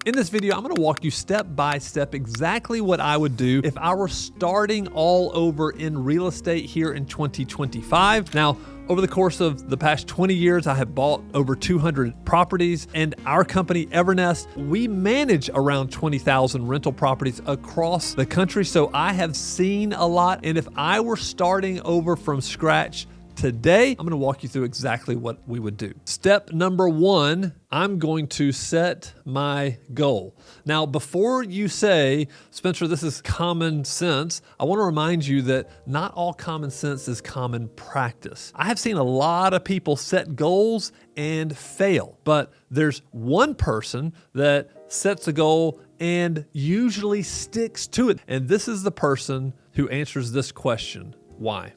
In this video, I'm gonna walk you step by step exactly what I would do if I were starting all over in real estate here in 2025. Now, over the course of the past 20 years, I have bought over 200 properties, and our company, Evernest, we manage around 20,000 rental properties across the country. So I have seen a lot, and if I were starting over from scratch today, I'm going to walk you through exactly what we would do. Step number one, I'm going to set my goal. Now, before you say, Spencer, this is common sense, I want to remind you that not all common sense is common practice. I have seen a lot of people set goals and fail, but there's one person that sets a goal and usually sticks to it. And this is the person who answers this question: why?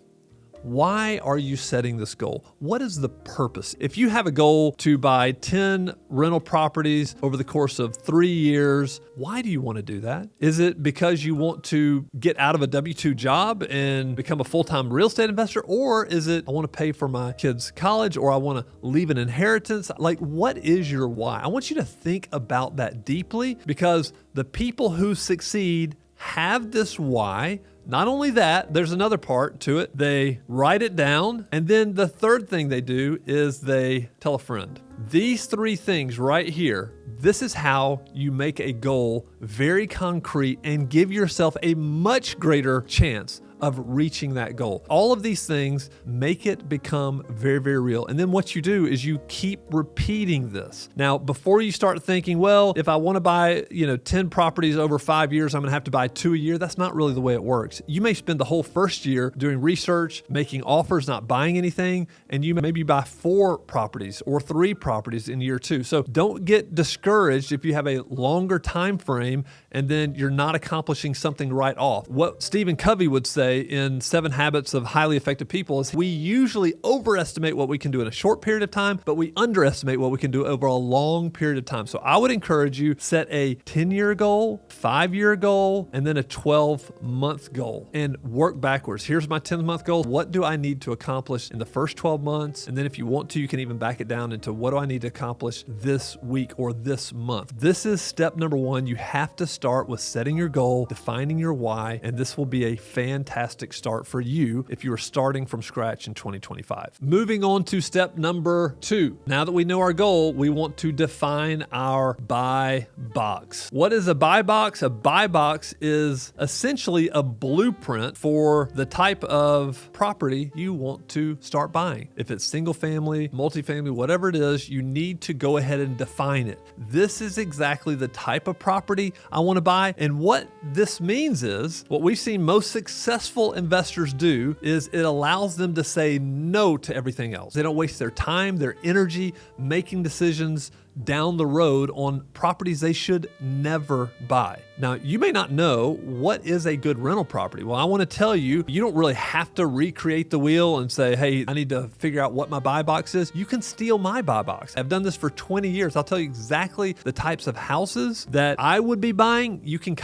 Why are you setting this goal? What is the purpose? If you have a goal to buy 10 rental properties over the course of 3 years, why do you want to do that? Is it because you want to get out of a W-2 job and become a full-time real estate investor? Or is it, I want to pay for my kids' college, or I want to leave an inheritance? Like, what is your why? I want you to think about that deeply, because the people who succeed have this why. Not only that, there's another part to it. They write it down. And then the third thing they do is they tell a friend. These three things right here, this is how you make a goal very concrete and give yourself a much greater chance of reaching that goal. All of these things make it become very, very real. And then what you do is you keep repeating this. Now, before you start thinking, well, if I want to buy, 10 properties over 5 years, I'm going to have to buy 2 a year. That's not really the way it works. You may spend the whole first year doing research, making offers, not buying anything, and you maybe buy 4 properties or 3 properties in year 2. So don't get discouraged if you have a longer time frame and then you're not accomplishing something right off. What Stephen Covey would say in 7 Habits of Highly Effective People is we usually overestimate what we can do in a short period of time, but we underestimate what we can do over a long period of time. So I would encourage you, set a 10-year goal, 5-year goal, and then a 12-month goal, and work backwards. Here's my 10-month goal. What do I need to accomplish in the first 12 months? And then if you want to, you can even back it down into what do I need to accomplish this week or this month? This is step number one. You have to start with setting your goal, defining your why, and this will be a fantastic start for you if you are starting from scratch in 2025. Moving on to step number 2. Now that we know our goal, we want to define our buy box. What is a buy box? A buy box is essentially a blueprint for the type of property you want to start buying. If it's single family, multifamily, whatever it is, you need to go ahead and define it. This is exactly the type of property I want to buy. And what this means is, what we've seen most successful investors do is it allows them to say no to everything else. They don't waste their time, their energy making decisions down the road on properties they should never buy. Now, you may not know what is a good rental property. Well, I want to tell you, you don't really have to recreate the wheel and say, hey, I need to figure out what my buy box is. You can steal my buy box. I've done this for 20 years. I'll tell you exactly the types of houses that I would be buying. You can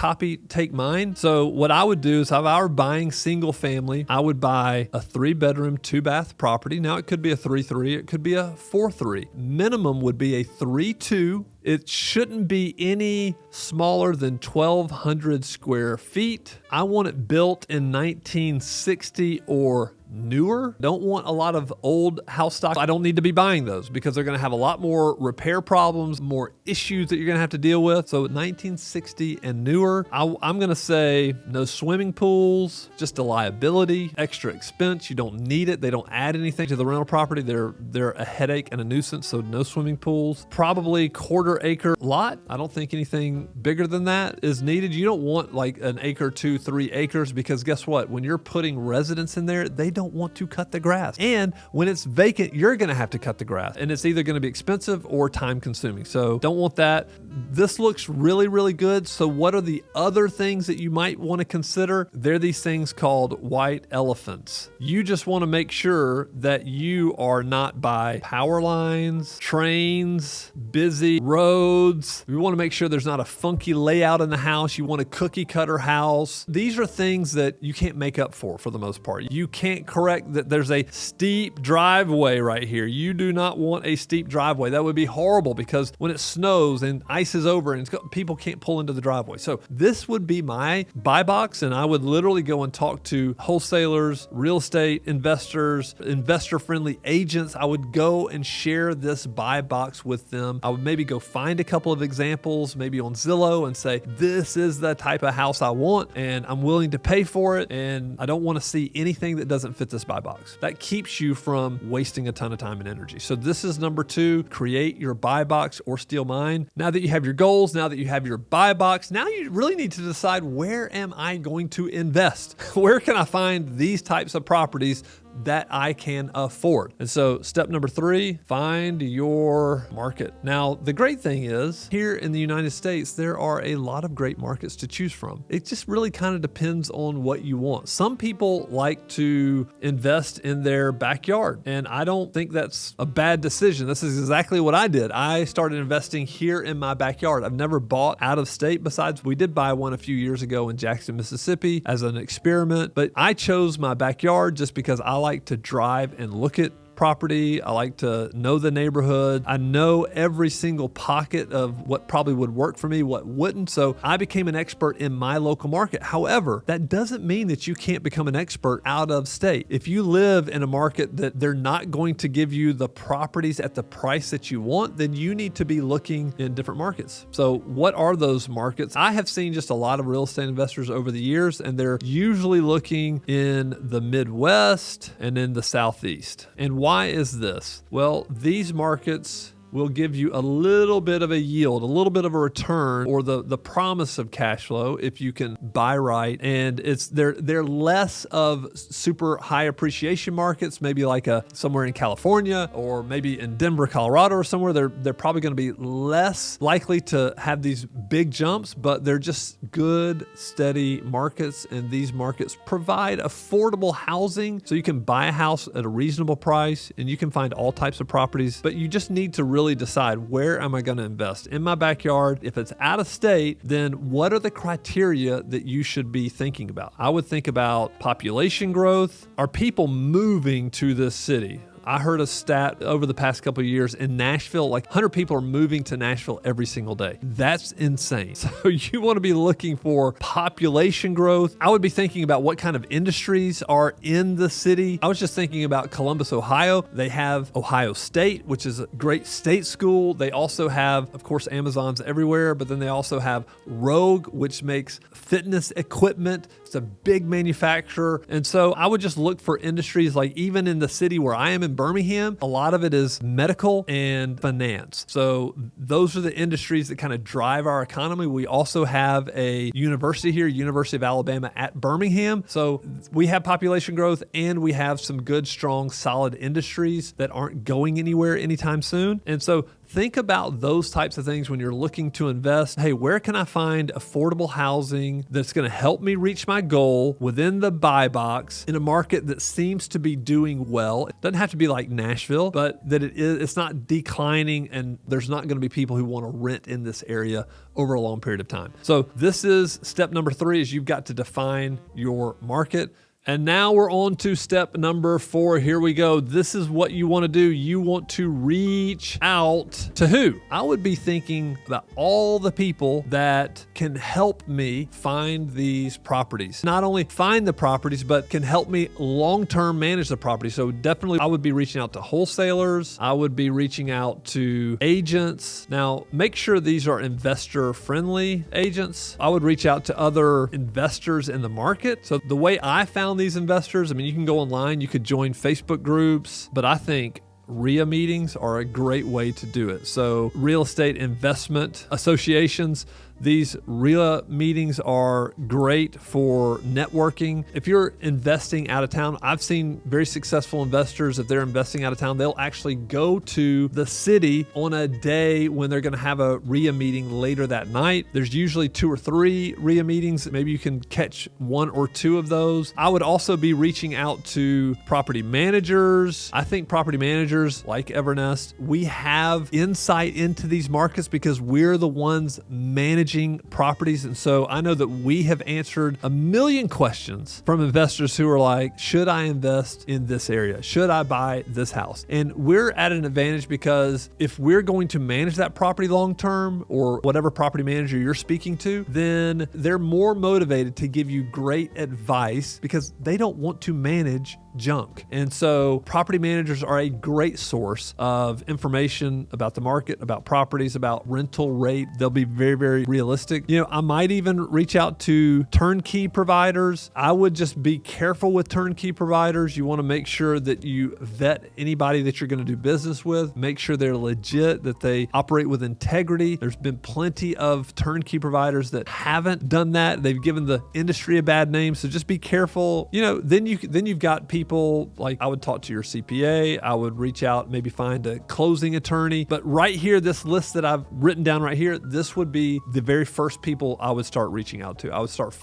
take mine. So what I would do is, if I were buying single family, I would buy a 3-bedroom, 2-bath property. Now, it could be a 3-3, it could be a 4-3. Minimum would be a 3-2. It shouldn't be any smaller than 1,200 square feet. I want it built in 1960 or newer. Don't want a lot of old house stock. I don't need to be buying those because they're going to have a lot more repair problems, more issues that you're going to have to deal with. So 1960 and newer. I'm going to say no swimming pools, just a liability, extra expense. You don't need it. They don't add anything to the rental property. They're a headache and a nuisance. So no swimming pools. Probably 1/4 acre lot. I don't think anything bigger than that is needed. You don't want like an acre, 2, 3 acres, because guess what? When you're putting residents in there, they don't want to cut the grass. And when it's vacant, you're going to have to cut the grass. And it's either going to be expensive or time consuming. So don't want that. This looks really, really good. So what are the other things that you might want to consider? They're these things called white elephants. You just want to make sure that you are not by power lines, trains, busy roads. You want to make sure there's not a funky layout in the house. You want a cookie cutter house. These are things that you can't make up for the most part. You can't correct that there's a steep driveway right here. You do not want a steep driveway. That would be horrible because when it snows and ice is over and people can't pull into the driveway. So this would be my buy box, and I would literally go and talk to wholesalers, real estate investors, investor-friendly agents. I would go and share this buy box with them. I would maybe go find a couple of examples, maybe on Zillow, and say, this is the type of house I want, and I'm willing to pay for it, and I don't want to see anything that doesn't fit this buy box. That keeps you from wasting a ton of time and energy. So this is number 2, create your buy box or steal mine. Now that you have your goals, now that you have your buy box, now you really need to decide, where am I going to invest? Where can I find these types of properties that I can afford? And so step number 3, find your market. Now, the great thing is here in the United States, there are a lot of great markets to choose from. It just really kind of depends on what you want. Some people like to invest in their backyard, and I don't think that's a bad decision. This is exactly what I did. I started investing here in my backyard. I've never bought out of state, besides we did buy one a few years ago in Jackson, Mississippi as an experiment, but I chose my backyard just because I like to drive and look at property. I like to know the neighborhood. I know every single pocket of what probably would work for me, what wouldn't. So I became an expert in my local market. However, that doesn't mean that you can't become an expert out of state. If you live in a market that they're not going to give you the properties at the price that you want, then you need to be looking in different markets. So what are those markets? I have seen just a lot of real estate investors over the years, and they're usually looking in the Midwest and in the Southeast. And why is this? Well, these markets will give you a little bit of a yield, a little bit of a return, or the promise of cash flow if you can buy right. And they're less of super high appreciation markets, maybe like somewhere in California or maybe in Denver, Colorado or somewhere. They're probably going to be less likely to have these big jumps, but they're just good, steady markets. And these markets provide affordable housing, so you can buy a house at a reasonable price and you can find all types of properties, but you just need to really decide, where am I going to invest? In my backyard? If it's out of state, then what are the criteria that you should be thinking about? I would think about population growth. Are people moving to this city? I heard a stat over the past couple of years in Nashville, like 100 people are moving to Nashville every single day. That's insane. So you want to be looking for population growth. I would be thinking about what kind of industries are in the city. I was just thinking about Columbus, Ohio. They have Ohio State, which is a great state school. They also have, of course, Amazon's everywhere, but then they also have Rogue, which makes fitness equipment. It's a big manufacturer. And so I would just look for industries, like even in the city where I am in Birmingham, a lot of it is medical and finance. So those are the industries that kind of drive our economy. We also have a university here, University of Alabama at Birmingham. So we have population growth and we have some good, strong, solid industries that aren't going anywhere anytime soon. And so think about those types of things when you're looking to invest. Hey, where can I find affordable housing that's going to help me reach my goal within the buy box in a market that seems to be doing well? It doesn't have to be like Nashville, but that it's not declining and there's not going to be people who want to rent in this area over a long period of time. So this is step number 3, is you've got to define your market. And now we're on to step number 4. Here we go. This is what you want to do. You want to reach out to who? I would be thinking about all the people that can help me find these properties. Not only find the properties, but can help me long-term manage the property. So definitely I would be reaching out to wholesalers. I would be reaching out to agents. Now, make sure these are investor-friendly agents. I would reach out to other investors in the market. So the way I found these investors, I mean, you can go online, you could join Facebook groups, but I think REIA meetings are a great way to do it. So real estate investment associations, these REIA meetings are great for networking. If you're investing out of town, I've seen very successful investors, if they're investing out of town, they'll actually go to the city on a day when they're going to have a REIA meeting later that night. There's usually 2 or 3 REIA meetings. Maybe you can catch 1 or 2 of those. I would also be reaching out to property managers. I think property managers like Evernest, we have insight into these markets because we're the ones managing managing properties. And so I know that we have answered a million questions from investors who are like, should I invest in this area? Should I buy this house? And we're at an advantage because if we're going to manage that property long-term, or whatever property manager you're speaking to, then they're more motivated to give you great advice because they don't want to manage junk. And so property managers are a great source of information about the market, about properties, about rental rate. They'll be very, very realistic. I might even reach out to turnkey providers. I would just be careful with turnkey providers. You want to make sure that you vet anybody that you're going to do business with. Make sure they're legit, that they operate with integrity. There's been plenty of turnkey providers that haven't done that. They've given the industry a bad name. So just be careful. Then you've got people like, I would talk to your CPA. I would reach out, maybe find a closing attorney. But right here, this list that I've written down right here, this would be the very first people I would start reaching out to. I would start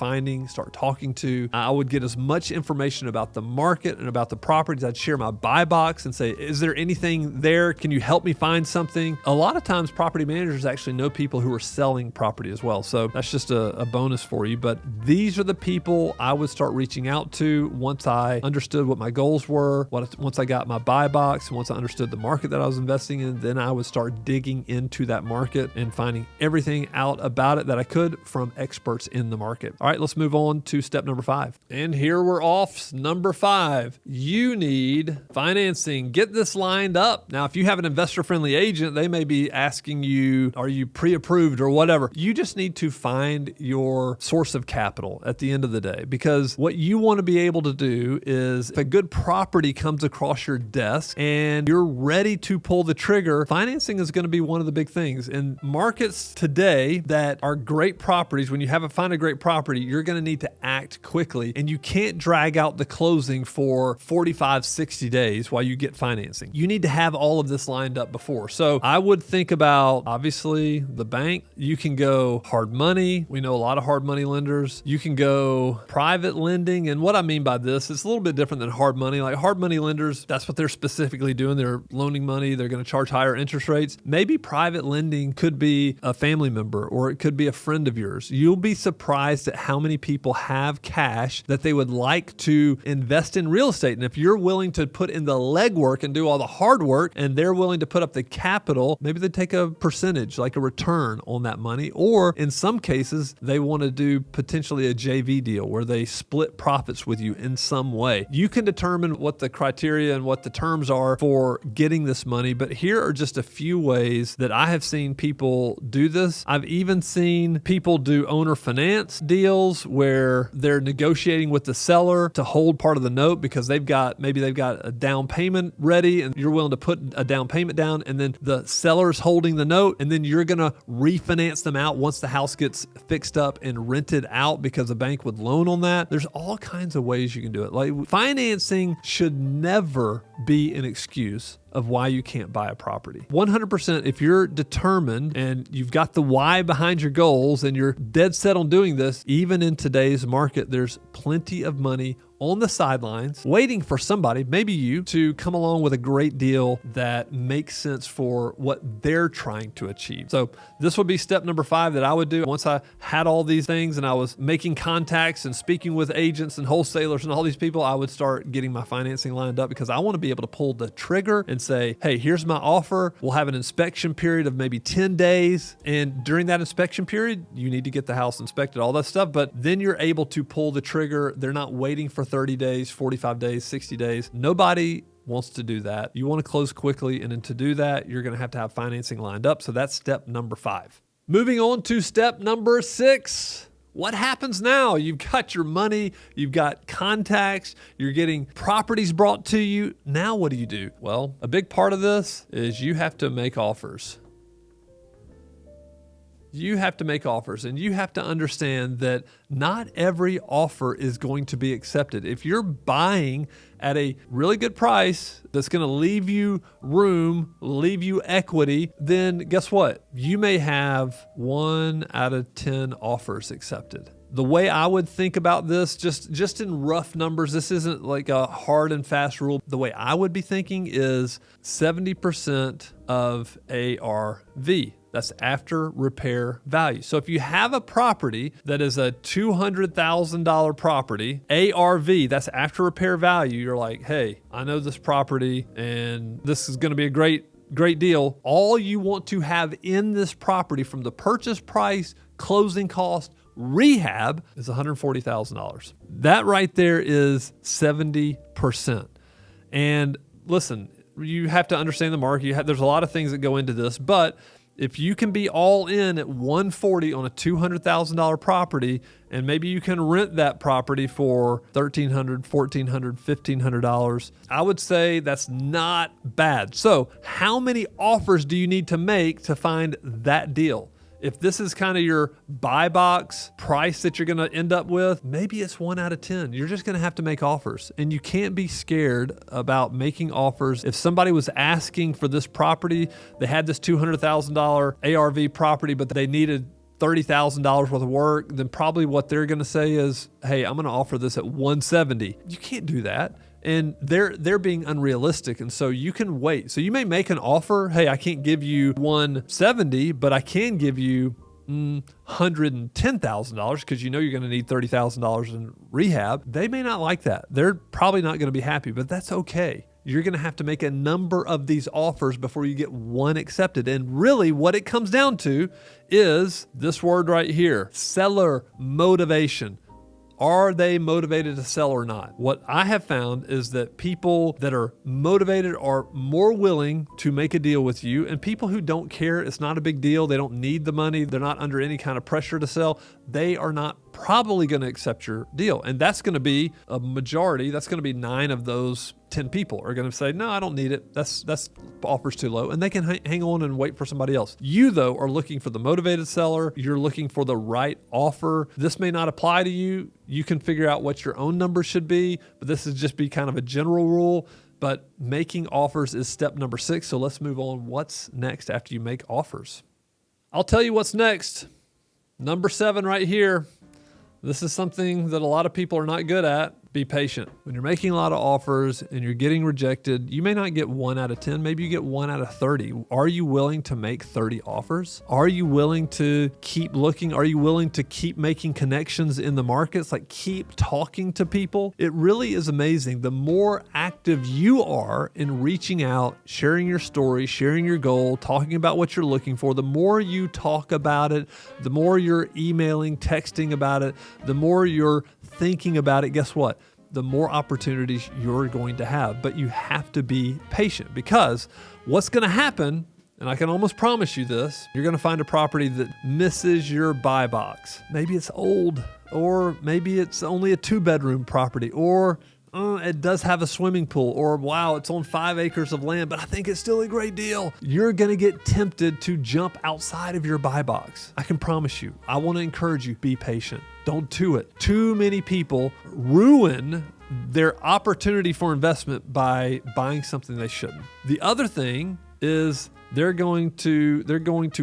talking to. I would get as much information about the market and about the properties. I'd share my buy box and say, is there anything there? Can you help me find something? A lot of times property managers actually know people who are selling property as well. So that's just a bonus for you. But these are the people I would start reaching out to once I understood what my goals were, once I got my buy box, once I understood the market that I was investing in, then I would start digging into that market and finding everything out about it that I could from experts in the market. All right, let's move on to step number 5. And here we're off. Number 5, you need financing. Get this lined up. Now, if you have an investor-friendly agent, they may be asking you, are you pre-approved or whatever? You just need to find your source of capital at the end of the day, because what you want to be able to do is, if a good property comes across your desk and you're ready to pull the trigger, financing is going to be one of the big things. In markets today that are great properties, when you haven't found a great property, you're going to need to act quickly, and you can't drag out the closing for 45, 60 days while you get financing. You need to have all of this lined up before. So I would think about, obviously, the bank. You can go hard money. We know a lot of hard money lenders. You can go private lending. And what I mean by this, it's a little bit different than hard money. Like hard money lenders, that's what they're specifically doing. They're loaning money. They're going to charge higher interest rates. Maybe private lending could be a family member, or it could be a friend of yours. You'll be surprised at how many people have cash that they would like to invest in real estate. And if you're willing to put in the legwork and do all the hard work, and they're willing to put up the capital, maybe they take a percentage, like a return on that money. Or in some cases, they want to do potentially a JV deal where they split profits with you in some way. You can determine what the criteria and what the terms are for getting this money, but here are just a few ways that I have seen people do this. I've even seen people do owner finance deals where they're negotiating with the seller to hold part of the note because maybe they've got a down payment ready and you're willing to put a down payment down, and then the seller's holding the note, and then you're going to refinance them out once the house gets fixed up and rented out because the bank would loan on that. There's all kinds of ways you can do it. Like, financing should never be an excuse of why you can't buy a property. 100%, if you're determined and you've got the why behind your goals and you're dead set on doing this, even in today's market, there's plenty of money on the sidelines waiting for somebody, maybe you, to come along with a great deal that makes sense for what they're trying to achieve. So this would be step number 5 that I would do. Once I had all these things and I was making contacts and speaking with agents and wholesalers and all these people, I would start getting my financing lined up, because I want to be able to pull the trigger and say, hey, here's my offer. We'll have an inspection period of maybe 10 days. And during that inspection period, you need to get the house inspected, all that stuff. But then you're able to pull the trigger. They're not waiting for 30 days, 45 days, 60 days. Nobody wants to do that. You want to close quickly. And then to do that, you're going to have financing lined up. So that's step number 5. Moving on to step number 6. What happens now? You've got your money, you've got contacts, you're getting properties brought to you. Now what do? Well, a big part of this is you have to make offers. You have to make offers, and you have to understand that not every offer is going to be accepted. If you're buying at a really good price that's going to leave you room, leave you equity, then guess what? You may have 1 out of 10 offers accepted. The way I would think about this, just in rough numbers, this isn't like a hard and fast rule. The way I would be thinking is 70% of ARV. That's after repair value. So if you have a property that is a $200,000 property, ARV, that's after repair value, you're like, hey, I know this property and this is going to be a great deal. All you want to have in this property from the purchase price, closing cost, rehab is $140,000. That right there is 70%. And listen, you have to understand the market. There's a lot of things that go into this, but if you can be all in at 140 on a $200,000 property, and maybe you can rent that property for $1,300, $1,400, $1,500, I would say that's not bad. So how many offers do you need to make to find that deal? If this is kind of your buy box price that you're going to end up with, maybe it's 1 out of 10. You're just going to have to make offers, and you can't be scared about making offers. If somebody was asking for this property, they had this $200,000 ARV property, but they needed $30,000 worth of work, then probably what they're going to say is, hey, I'm going to offer this at 170. You can't do that. And they're being unrealistic. And so you can wait. So you may make an offer. Hey, I can't give you 170, but I can give you $110,000 because you know you're going to need $30,000 in rehab. They may not like that. They're probably not going to be happy, but that's okay. You're going to have to make a number of these offers before you get one accepted. And really what it comes down to is this word right here, seller motivation. Are they motivated to sell or not? What I have found is that people that are motivated are more willing to make a deal with you, and people who don't care, it's not a big deal. They don't need the money. They're not under any kind of pressure to sell. They are not probably going to accept your deal. And that's going to be a majority. That's going to be 9 of those 10 people are going to say, no, I don't need it. That's offer's too low. And they can hang on and wait for somebody else. You, though, are looking for the motivated seller. You're looking for the right offer. This may not apply to you. You can figure out what your own number should be, but this is just be kind of a general rule. But making offers is step number 6. So let's move on. What's next after you make offers? I'll tell you what's next. Number 7 right here. This is something that a lot of people are not good at. Be patient. When you're making a lot of offers and you're getting rejected, you may not get 1 out of 10. Maybe you get 1 out of 30. Are you willing to make 30 offers? Are you willing to keep looking? Are you willing to keep making connections in the markets? Like keep talking to people? It really is amazing. The more active you are in reaching out, sharing your story, sharing your goal, talking about what you're looking for, the more you talk about it, the more you're emailing, texting about it, the more you're thinking about it, guess what? The more opportunities you're going to have. But you have to be patient, because what's going to happen, and I can almost promise you this, you're going to find a property that misses your buy box. Maybe it's old, or maybe it's only a 2-bedroom property, or it does have a swimming pool, or wow, it's on 5 acres of land, but I think it's still a great deal. You're going to get tempted to jump outside of your buy box. I can promise you. I want to encourage you, be patient. Don't do it. Too many people ruin their opportunity for investment by buying something they shouldn't. The other thing is they're going to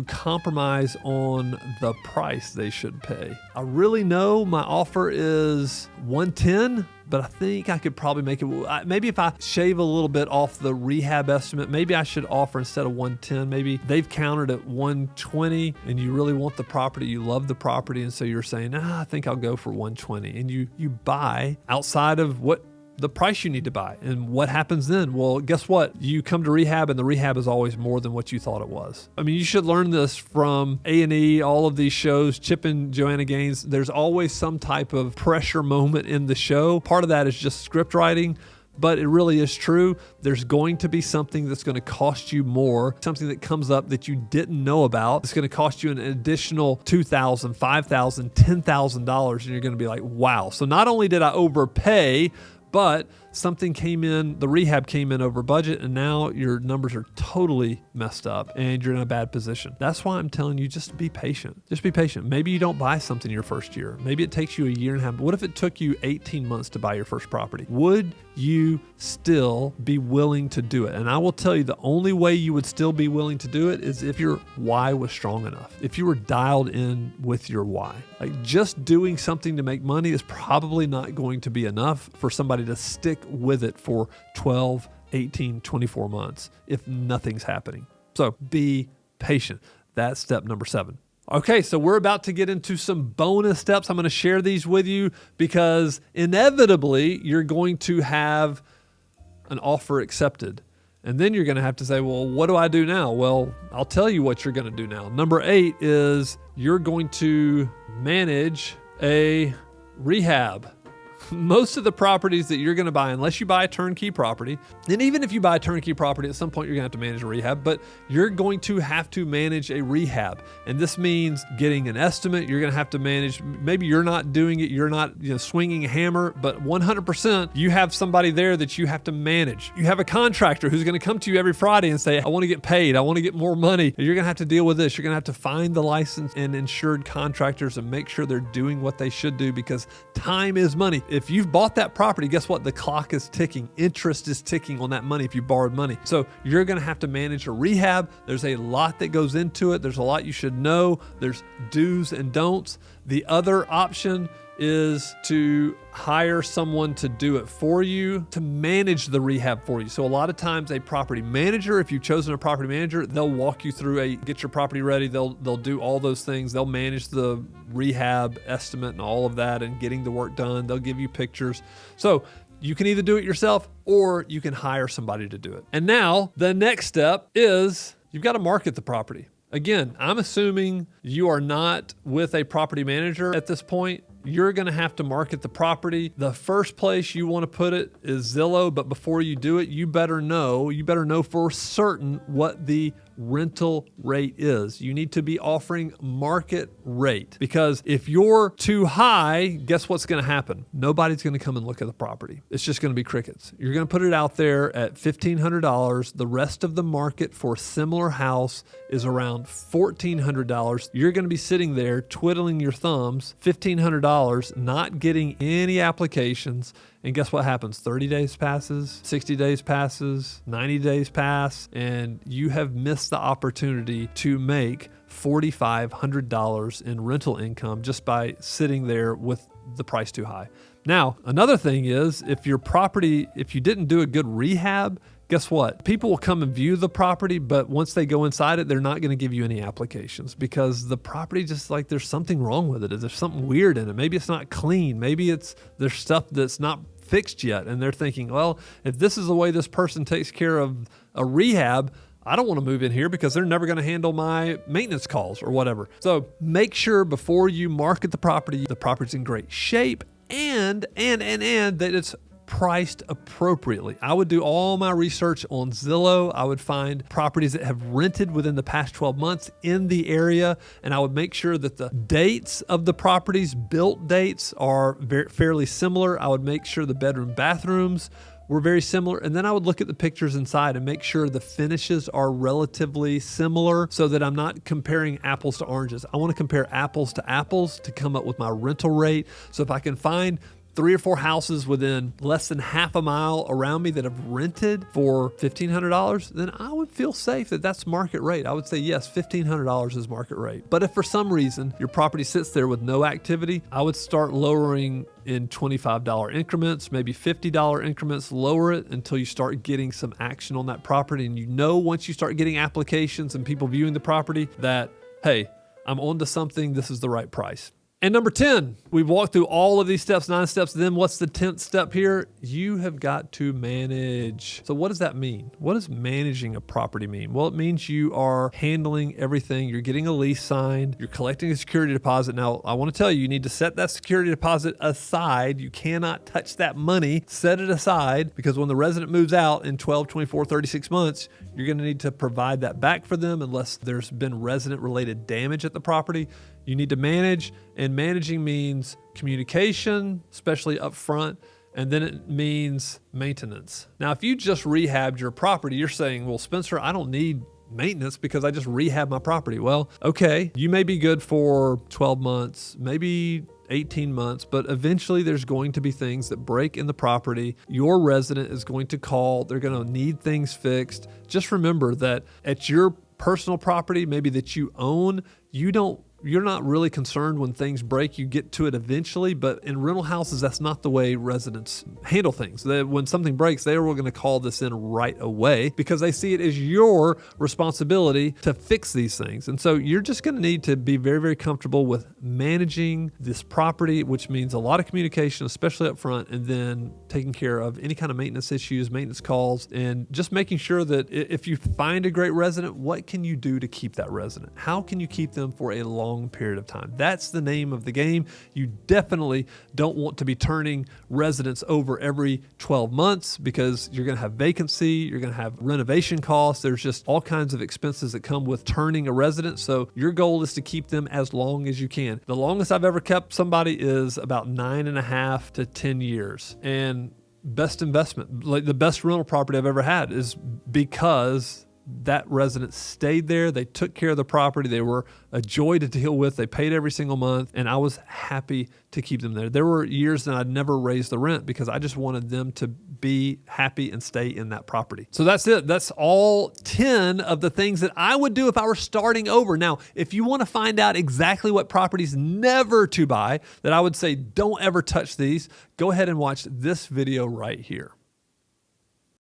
compromise on the price they should pay. I really know my offer is 110, but I think I could probably make it. Maybe if I shave a little bit off the rehab estimate, maybe I should offer instead of 110. Maybe they've countered at 120 and you really want the property. You love the property. And so you're saying, I think I'll go for 120. And you buy outside of what the price you need to buy. And what happens then? Well, guess what? You come to rehab and the rehab is always more than what you thought it was. I mean, you should learn this from A&E, all of these shows, Chip and Joanna Gaines. There's always some type of pressure moment in the show. Part of that is just script writing, but it really is true. There's going to be something that's going to cost you more, something that comes up that you didn't know about. It's going to cost you an additional $2,000, $5,000, $10,000, and you're going to be like, wow. So not only did I overpay, but something came in, the rehab came in over budget, and now your numbers are totally messed up and you're in a bad position. That's why I'm telling you, just be patient. Just be patient. Maybe you don't buy something your first year. Maybe it takes you a year and a half. What if it took you 18 months to buy your first property? Would you still be willing to do it? And I will tell you, the only way you would still be willing to do it is if your why was strong enough. If you were dialed in with your why. Like just doing something to make money is probably not going to be enough for somebody to stick with it for 12, 18, 24 months if nothing's happening. So be patient. That's step number 7. Okay, so we're about to get into some bonus steps. I'm going to share these with you because inevitably you're going to have an offer accepted. And then you're going to have to say, well, what do I do now? Well, I'll tell you what you're going to do now. Number 8 is you're going to manage a rehab. Most of the properties that you're going to buy, unless you buy a turnkey property, and even if you buy a turnkey property, at some point you're going to have to manage a rehab, but you're going to have to manage a rehab. And this means getting an estimate. You're going to have to manage, maybe you're not doing it, you're not swinging a hammer, but 100% you have somebody there that you have to manage. You have a contractor who's going to come to you every Friday and say, I want to get paid, I want to get more money. You're going to have to deal with this. You're going to have to find the licensed and insured contractors and make sure they're doing what they should do, because time is money. If you've bought that property, guess what? The clock is ticking. Interest is ticking on that money if you borrowed money. So you're going to have to manage a rehab. There's a lot that goes into it. There's a lot you should know. There's do's and don'ts. The other option is to hire someone to do it for you, to manage the rehab for you. So a lot of times a property manager, if you've chosen a property manager, they'll walk you through get your property ready. They'll do all those things. They'll manage the rehab estimate and all of that and getting the work done. They'll give you pictures. So you can either do it yourself or you can hire somebody to do it. And now the next step is you've got to market the property. Again, I'm assuming you are not with a property manager at this point. You're going to have to market the property. The first place you want to put it is Zillow, but before you do it, you better know for certain what the rental rate is. You need to be offering market rate, because if you're too high, guess what's going to happen? Nobody's going to come and look at the property. It's just going to be crickets. You're going to put it out there at $1,500. The rest of the market for a similar house is around $1,400. You're going to be sitting there twiddling your thumbs, $1,500, not getting any applications. And guess what happens? 30 days passes, 60 days passes, 90 days pass, and you have missed the opportunity to make $4,500 in rental income just by sitting there with the price too high. Now, another thing is if you didn't do a good rehab, guess what? People will come and view the property, but once they go inside it, they're not going to give you any applications, because the property just like there's something wrong with it. There's something weird in it. Maybe it's not clean. Maybe there's stuff that's not fixed yet. And they're thinking, well, if this is the way this person takes care of a rehab, I don't want to move in here because they're never going to handle my maintenance calls or whatever. So make sure before you market the property's in great shape and that it's priced appropriately. I would do all my research on Zillow. I would find properties that have rented within the past 12 months in the area, and I would make sure that the dates of the properties, built dates, are fairly similar. I would make sure the bedroom, bathrooms were very similar, and then I would look at the pictures inside and make sure the finishes are relatively similar so that I'm not comparing apples to oranges. I want to compare apples to apples to come up with my rental rate. So if I can find 3 or 4 houses within less than half a mile around me that have rented for $1,500, then I would feel safe that that's market rate. I would say, yes, $1,500 is market rate. But if for some reason your property sits there with no activity, I would start lowering in $25 increments, maybe $50 increments, lower it until you start getting some action on that property. And once you start getting applications and people viewing the property that, hey, I'm onto something, this is the right price. And number 10, we've walked through all of these steps, 9 steps. Then what's the 10th step here? You have got to manage. So what does that mean? What does managing a property mean? Well, it means you are handling everything. You're getting a lease signed. You're collecting a security deposit. Now, I want to tell you, you need to set that security deposit aside. You cannot touch that money. Set it aside, because when the resident moves out in 12, 24, 36 months, you're going to need to provide that back for them unless there's been resident-related damage at the property. You need to manage, and managing means communication, especially up front, and then it means maintenance. Now, if you just rehabbed your property, you're saying, well, Spencer, I don't need maintenance because I just rehab my property. Well, okay, you may be good for 12 months, maybe 18 months, but eventually there's going to be things that break in the property. Your resident is going to call. They're going to need things fixed. Just remember that at your personal property, maybe that you own, you don't you're not really concerned when things break. You get to it eventually, but in rental houses, that's not the way residents handle things. When something breaks, they are going to call this in right away because they see it as your responsibility to fix these things. And so you're just going to need to be very, very comfortable with managing this property, which means a lot of communication, especially up front, and then taking care of any kind of maintenance issues, maintenance calls, and just making sure that if you find a great resident, what can you do to keep that resident? How can you keep them for a long period of time? That's the name of the game. You definitely don't want to be turning residents over every 12 months because you're going to have vacancy, you're going to have renovation costs. There's just all kinds of expenses that come with turning a resident. So your goal is to keep them as long as you can. The longest I've ever kept somebody is about 9.5 to 10 years. And best investment, like the best rental property I've ever had, is because that resident stayed there. They took care of the property. They were a joy to deal with. They paid every single month, and I was happy to keep them there. There were years that I'd never raised the rent because I just wanted them to be happy and stay in that property. So that's it. That's all 10 of the things that I would do if I were starting over. Now, if you want to find out exactly what properties never to buy, that I would say don't ever touch these, go ahead and watch this video right here.